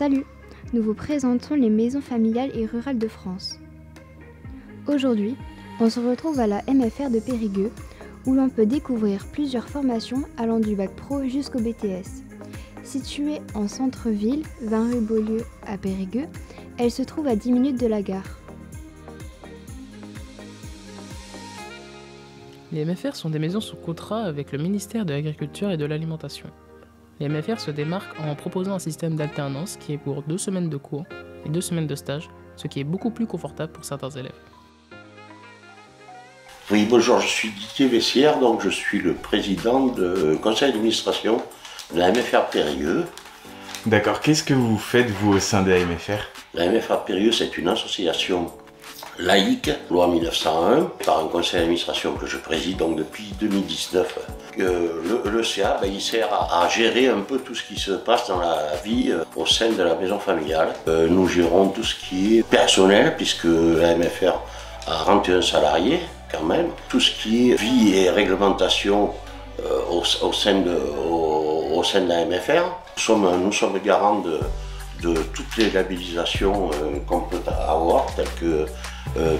Salut, nous vous présentons les maisons familiales et rurales de France. Aujourd'hui, on se retrouve à la MFR de Périgueux, où l'on peut découvrir plusieurs formations allant du bac pro jusqu'au BTS. Située en centre-ville, 20 rue Beaulieu à Périgueux, elle se trouve à 10 minutes de la gare. Les MFR sont des maisons sous contrat avec le ministère de l'Agriculture et de l'Alimentation. Les MFR se démarquent en proposant un système d'alternance qui est pour 2 semaines de cours et 2 semaines de stage, ce qui est beaucoup plus confortable pour certains élèves. Oui, bonjour, je suis Didier Vessière, donc je suis le président du conseil d'administration de la MFR Périgueux. D'accord, qu'est-ce que vous faites vous au sein de la MFR? La MFR Périgueux, c'est une association laïque, loi 1901, par un conseil d'administration que je préside donc depuis 2019. Le CA, il sert à gérer un peu tout ce qui se passe dans la vie au sein de la maison familiale. Nous gérons tout ce qui est personnel, puisque la MFR a 31 salariés quand même. Tout ce qui est vie et réglementation au sein de la MFR. Nous sommes garants de toutes les labellisations qu'on peut avoir, telles que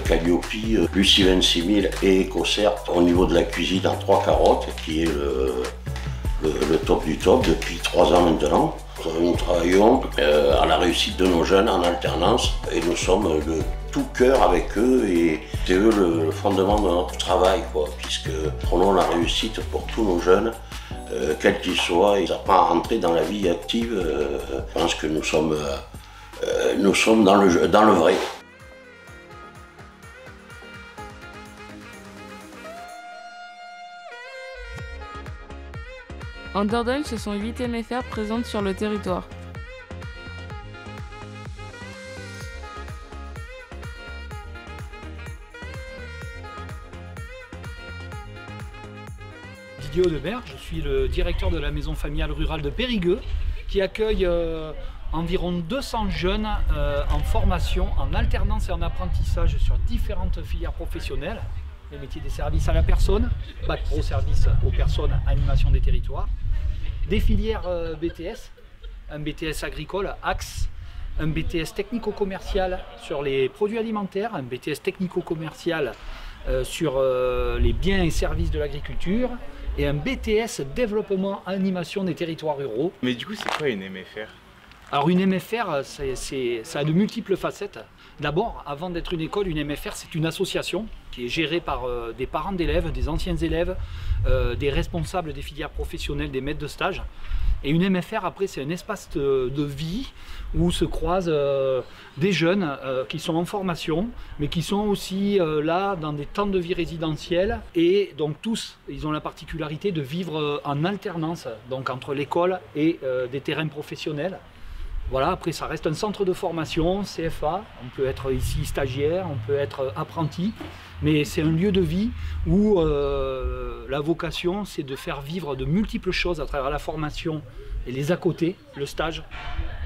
Calliope, Lucie 26000 et EcoCert au niveau de la cuisine en 3 carottes, qui est le top du top depuis 3 ans maintenant. Nous travaillons à la réussite de nos jeunes en alternance et nous sommes de tout cœur avec eux et c'est eux le fondement de notre travail, puisque prenons la réussite pour tous nos jeunes. Quels qu'ils soient, ils n'ont pas à rentrer dans la vie active. Je pense que nous sommes dans le vrai. En Dordogne, ce sont 8 MFR présentes sur le territoire. Didier Audebert, je suis le directeur de la maison familiale rurale de Périgueux qui accueille environ 200 jeunes en formation, en alternance et en apprentissage sur différentes filières professionnelles. Les métiers des services à la personne, bac pro service aux personnes, animation des territoires, des filières BTS, un BTS agricole, axe, un BTS technico-commercial sur les produits alimentaires, un BTS technico-commercial sur les biens et services de l'agriculture et un BTS développement animation des territoires ruraux. Mais du coup, c'est quoi une MFR? Alors une MFR, ça a de multiples facettes. D'abord, avant d'être une école, une MFR c'est une association qui est gérée par des parents d'élèves, des anciens élèves, des responsables des filières professionnelles, des maîtres de stage. Et une MFR après c'est un espace de vie où se croisent des jeunes qui sont en formation, mais qui sont aussi là dans des temps de vie résidentiels. Et donc tous, ils ont la particularité de vivre en alternance, donc entre l'école et des terrains professionnels. Voilà, après ça reste un centre de formation, CFA, on peut être ici stagiaire, on peut être apprenti, mais c'est un lieu de vie où la vocation c'est de faire vivre de multiples choses à travers la formation et les à côté, le stage,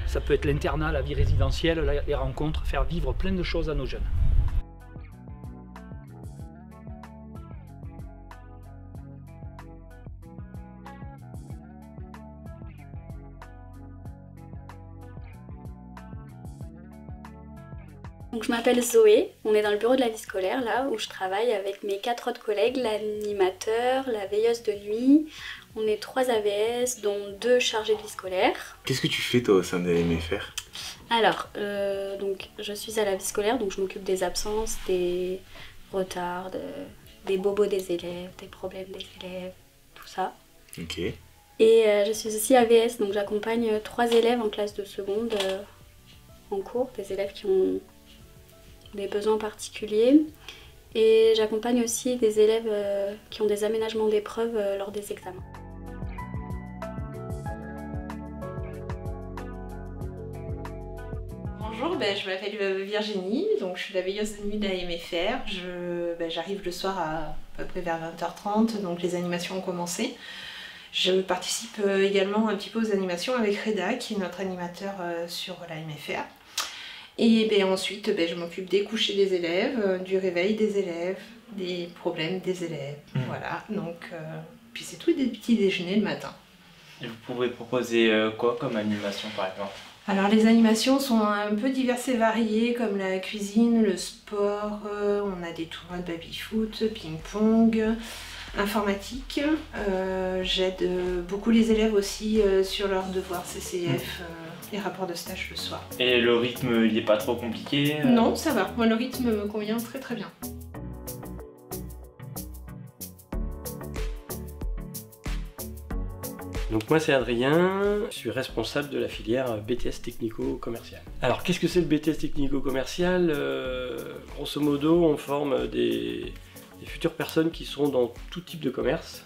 ça peut être l'internat, la vie résidentielle, les rencontres, faire vivre plein de choses à nos jeunes. Donc, je m'appelle Zoé, on est dans le bureau de la vie scolaire, là où je travaille avec mes 4 autres collègues, l'animateur, la veilleuse de nuit. On est 3 AVS, dont 2 chargés de vie scolaire. Qu'est-ce que tu fais toi au sein de la MFR? Alors, donc, je suis à la vie scolaire, donc je m'occupe des absences, des retards, des bobos des élèves, des problèmes des élèves, tout ça. Ok. Et je suis aussi AVS, donc j'accompagne 3 élèves en classe de seconde en cours, des élèves qui ont des besoins particuliers, et j'accompagne aussi des élèves qui ont des aménagements d'épreuves lors des examens. Bonjour, je m'appelle Virginie, donc je suis la veilleuse de nuit de la MFR. J'arrive le soir à peu près vers 20h30, donc les animations ont commencé. Je participe également un petit peu aux animations avec Reda, qui est notre animateur sur la MFR. Et ensuite, je m'occupe des couchers des élèves, du réveil des élèves, des problèmes des élèves. Voilà, donc puis c'est tout des petits déjeuners le matin. Et vous pouvez proposer quoi comme animation par exemple? Alors les animations sont un peu diverses et variées, comme la cuisine, le sport, on a des tournois de baby-foot, ping-pong, informatique. J'aide beaucoup les élèves aussi sur leurs devoirs CCF et rapports de stage le soir. Et le rythme, il n'est pas trop compliqué? Non, ça va. Moi, le rythme me convient très très bien. Donc moi c'est Adrien, je suis responsable de la filière BTS technico-commercial. Alors qu'est-ce que c'est le BTS technico-commercial? Grosso modo on forme des futures personnes qui seront dans tout type de commerce.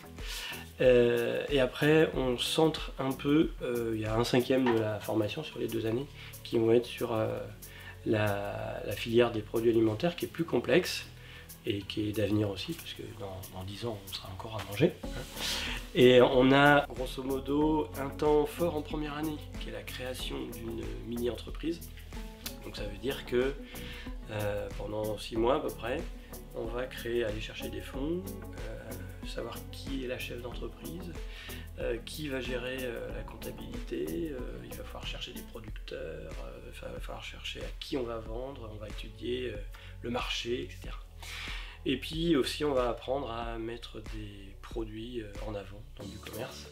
Et après on centre un peu, il y a 1/5 de la formation sur les 2 années qui vont être sur la filière des produits alimentaires qui est plus complexe et qui est d'avenir aussi, parce que dans 10 ans on sera encore à manger. Et on a grosso modo un temps fort en première année qui est la création d'une mini-entreprise. Donc ça veut dire que pendant 6 mois à peu près, on va aller chercher des fonds, savoir qui est la chef d'entreprise, qui va gérer la comptabilité, il va falloir chercher des producteurs, il va falloir chercher à qui on va vendre, on va étudier le marché, etc. Et puis aussi on va apprendre à mettre des produits en avant dans du commerce.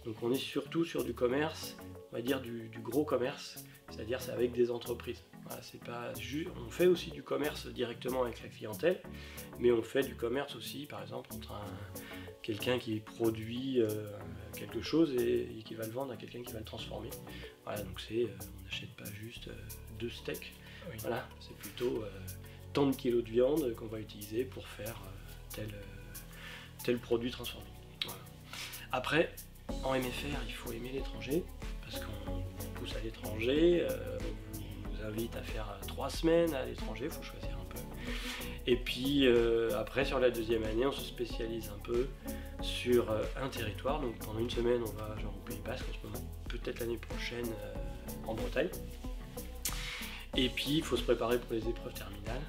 Donc on est surtout sur du commerce, on va dire du gros commerce, c'est-à-dire c'est avec des entreprises. Voilà, c'est pas on fait aussi du commerce directement avec la clientèle, mais on fait du commerce aussi par exemple entre quelqu'un qui produit quelque chose et qui va le vendre à quelqu'un qui va le transformer. Voilà, donc on n'achète pas juste 2 steaks, oui. Voilà, c'est plutôt tant de kilos de viande qu'on va utiliser pour faire tel produit transformé. Voilà. Après, en MFR, il faut aimer l'étranger, parce qu'on vous pousse à l'étranger, on vous invite à faire 3 semaines à l'étranger, il faut choisir un peu. Et puis après, sur la 2e année, on se spécialise un peu sur un territoire. Donc pendant 1 semaine, on va genre au Pays Basque en ce moment, peut-être l'année prochaine en Bretagne. Et puis il faut se préparer pour les épreuves terminales,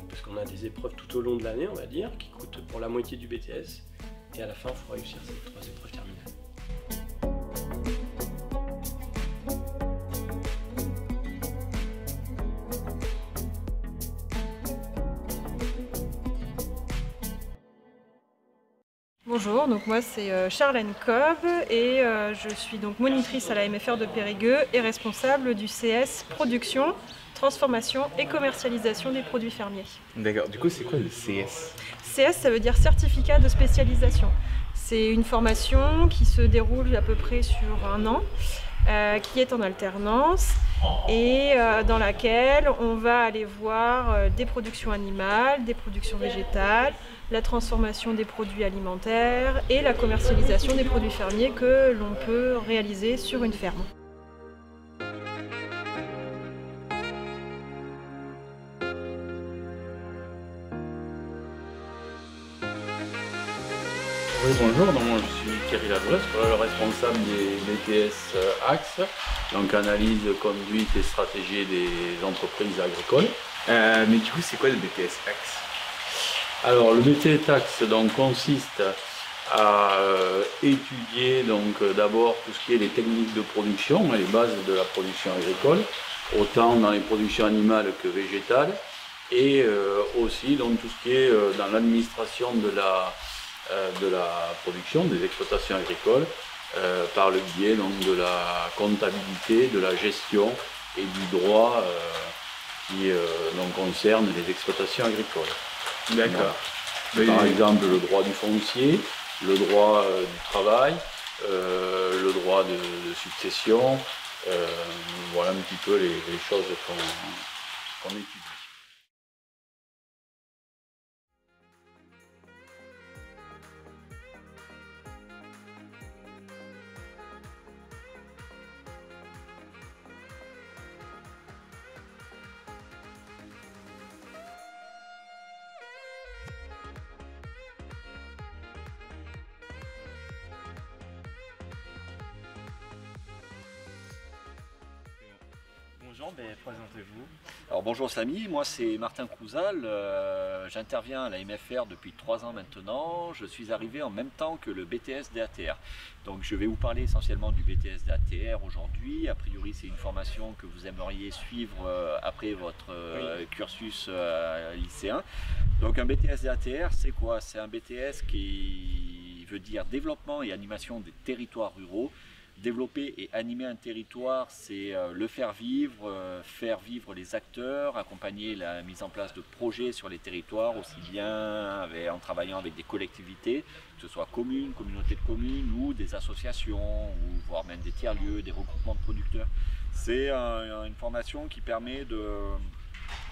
parce qu'on a des épreuves tout au long de l'année, on va dire, qui coûtent pour la moitié du BTS. Et à la fin, il faut réussir ces 3 épreuves terminales. Bonjour, donc moi c'est Charlène Cobb et je suis donc monitrice à la MFR de Périgueux et responsable du CS Production, Transformation et Commercialisation des produits fermiers. D'accord, du coup c'est quoi le CS? CS ça veut dire Certificat de spécialisation. C'est une formation qui se déroule à peu près sur 1 an, qui est en alternance et dans laquelle on va aller voir des productions animales, des productions végétales, la transformation des produits alimentaires et la commercialisation des produits fermiers que l'on peut réaliser sur une ferme. Oui, bonjour, donc moi je suis Thierry Labresse, le responsable des BTS Axe, donc analyse, conduite et stratégie des entreprises agricoles. Mais du coup, c'est quoi le BTS Axe? Alors le BTS Axe donc, consiste à étudier d'abord tout ce qui est les techniques de production, les bases de la production agricole, autant dans les productions animales que végétales, et aussi donc, tout ce qui est dans l'administration de la production, des exploitations agricoles, par le biais donc, de la comptabilité, de la gestion et du droit qui donc, concerne les exploitations agricoles. D'accord. Par exemple le droit du foncier, le droit du travail, le droit de succession, voilà un petit peu les choses qu'on étudie. Bonjour, Bon, ben, présentez-vous. Alors bonjour Samy, moi c'est Martin Crouzal, j'interviens à la MFR depuis 3 ans maintenant. Je suis arrivé en même temps que le BTS DATR. Donc je vais vous parler essentiellement du BTS DATR aujourd'hui. A priori c'est une formation que vous aimeriez suivre après votre cursus lycéen. Donc un BTS DATR c'est quoi? C'est un BTS qui veut dire développement et animation des territoires ruraux. Développer et animer un territoire, c'est le faire vivre les acteurs, accompagner la mise en place de projets sur les territoires, aussi bien en travaillant avec des collectivités, que ce soit communes, communautés de communes ou des associations, ou voire même des tiers-lieux, des regroupements de producteurs. C'est une formation qui permet de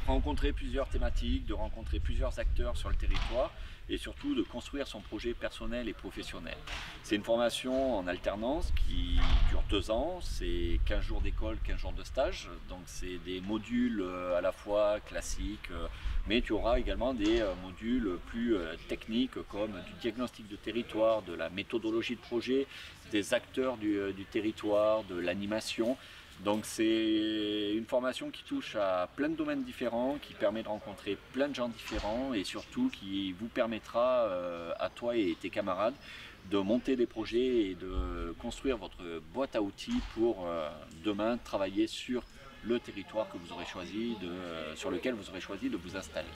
rencontrer plusieurs thématiques, de rencontrer plusieurs acteurs sur le territoire et surtout de construire son projet personnel et professionnel. C'est une formation en alternance qui dure 2 ans, c'est 15 jours d'école, 15 jours de stage, donc c'est des modules à la fois classiques, mais tu auras également des modules plus techniques comme du diagnostic de territoire, de la méthodologie de projet, des acteurs du territoire, de l'animation. Donc c'est une formation qui touche à plein de domaines différents, qui permet de rencontrer plein de gens différents et surtout qui vous permettra à toi et tes camarades de monter des projets et de construire votre boîte à outils pour demain travailler sur le territoire que vous aurez choisi, sur lequel vous aurez choisi de vous installer.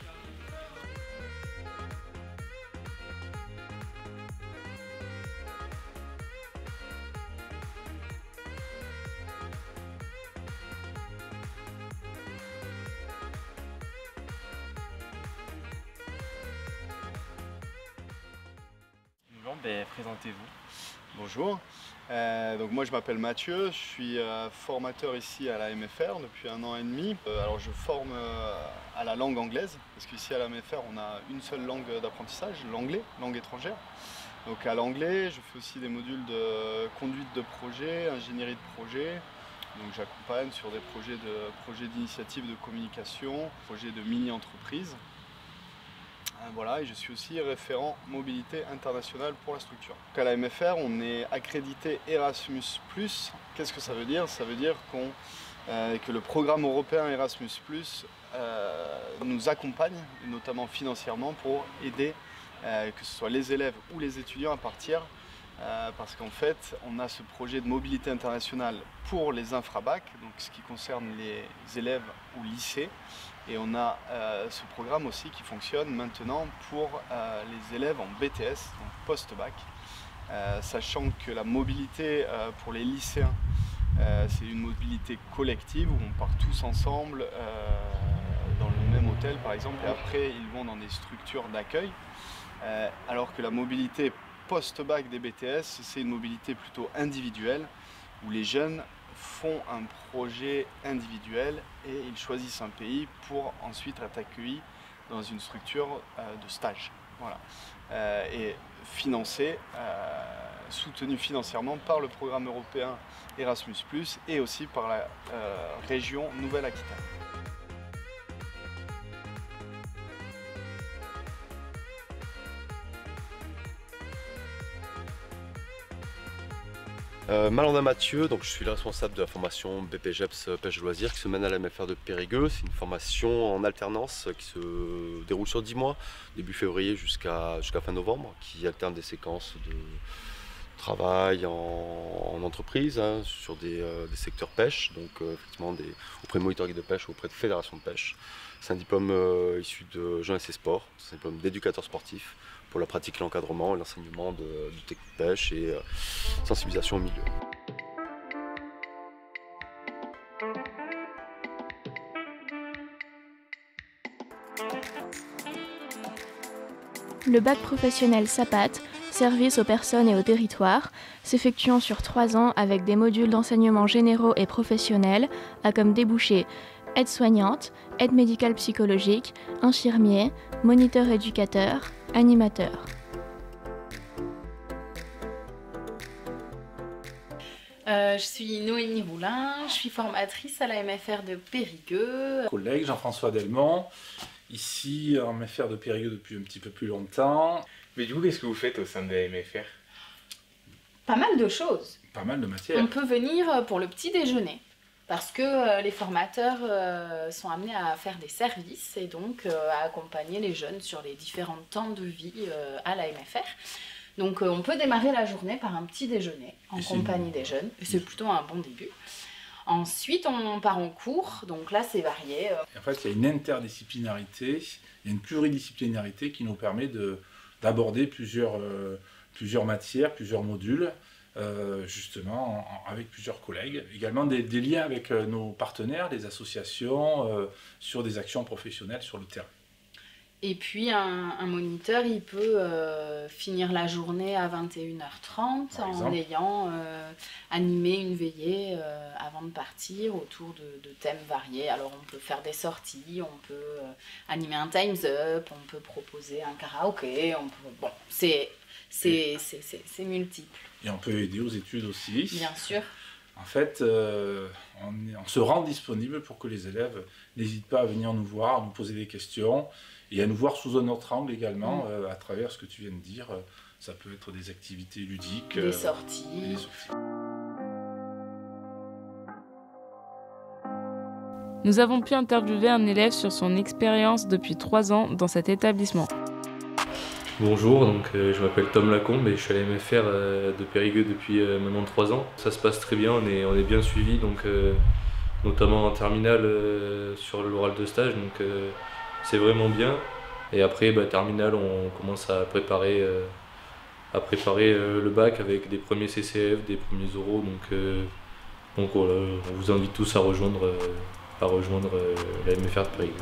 Bon, ben, présentez-vous. Bonjour, donc moi je m'appelle Mathieu, je suis formateur ici à la MFR depuis 1 an et demi. Alors je forme à la langue anglaise, parce qu'ici à la MFR on a une seule langue d'apprentissage, l'anglais, langue étrangère. Donc à l'anglais, je fais aussi des modules de conduite de projet, ingénierie de projet. Donc j'accompagne sur des projets d'initiative de communication, projets de mini-entreprise. Voilà, et je suis aussi référent mobilité internationale pour la structure. Donc à la MFR, on est accrédité Erasmus+. Qu'est-ce que ça veut dire? Ça veut dire que le programme européen Erasmus+, nous accompagne, notamment financièrement, pour aider que ce soit les élèves ou les étudiants à partir. Parce qu'en fait, on a ce projet de mobilité internationale pour les infrabac, donc ce qui concerne les élèves ou lycées. Et on a ce programme aussi qui fonctionne maintenant pour les élèves en BTS, donc post-bac, sachant que la mobilité pour les lycéens, c'est une mobilité collective où on part tous ensemble dans le même hôtel par exemple, et après ils vont dans des structures d'accueil, alors que la mobilité post-bac des BTS, c'est une mobilité plutôt individuelle, où les jeunes font un projet individuel et ils choisissent un pays pour ensuite être accueillis dans une structure de stage. Voilà. Et financé, soutenu financièrement par le programme européen Erasmus+, et aussi par la région Nouvelle-Aquitaine. Malandin Mathieu, donc je suis le responsable de la formation BPGEPS Pêche Loisirs qui se mène à la MFR de Périgueux. C'est une formation en alternance qui se déroule sur 10 mois, début février jusqu'à fin novembre, qui alterne des séquences de travail en entreprise, hein, sur des secteurs pêche, donc effectivement auprès de monitoring de pêche, auprès de fédérations de pêche. C'est un diplôme issu de Jeunesse et Sport, c'est un diplôme d'éducateur sportif pour la pratique, l'encadrement et l'enseignement du technique de pêche et sensibilisation au milieu. Le bac professionnel SAPAT, service aux personnes et aux territoires, s'effectuant sur 3 ans avec des modules d'enseignement généraux et professionnels, a comme débouché aide-soignante, aide médicale psychologique, infirmier, moniteur éducateur, animateur. Je suis Noémie Roulin, je suis formatrice à la MFR de Périgueux. Collègue Jean-François Delmont, ici en MFR de Périgueux depuis un petit peu plus longtemps. Mais du coup, qu'est-ce que vous faites au sein de la MFR? Pas mal de choses. Pas mal de matières. On peut venir pour le petit déjeuner. parce que les formateurs sont amenés à faire des services et donc à accompagner les jeunes sur les différents temps de vie à la MFR. Donc on peut démarrer la journée par un petit déjeuner en compagnie des jeunes, et c'est plutôt un bon début. Ensuite on part en cours, donc là c'est varié. En fait il y a une interdisciplinarité, il y a une pluridisciplinarité qui nous permet d'aborder plusieurs matières, plusieurs modules, justement avec plusieurs collègues. Également des liens avec nos partenaires, les associations, sur des actions professionnelles sur le terrain. Et puis un moniteur, il peut finir la journée à 21h30 en ayant animé une veillée avant de partir autour de thèmes variés. Alors on peut faire des sorties, on peut animer un Time's Up, on peut proposer un karaoké, bon, c'est multiple. Et on peut aider aux études aussi. Bien sûr. En fait, on se rend disponible pour que les élèves n'hésitent pas à venir nous voir, à nous poser des questions et à nous voir sous un autre angle également, à travers ce que tu viens de dire. Ça peut être des activités ludiques. Des sorties. Nous avons pu interviewer un élève sur son expérience depuis 3 ans dans cet établissement. Bonjour, donc, je m'appelle Tom Lacombe et je suis à la MFR de Périgueux depuis maintenant 3 ans. Ça se passe très bien, on est bien suivi, donc, notamment en terminale sur l'oral de stage, donc c'est vraiment bien. Et après, terminale, on commence à préparer le bac avec des premiers CCF, des premiers oraux, donc voilà, on vous invite tous à rejoindre la MFR de Périgueux.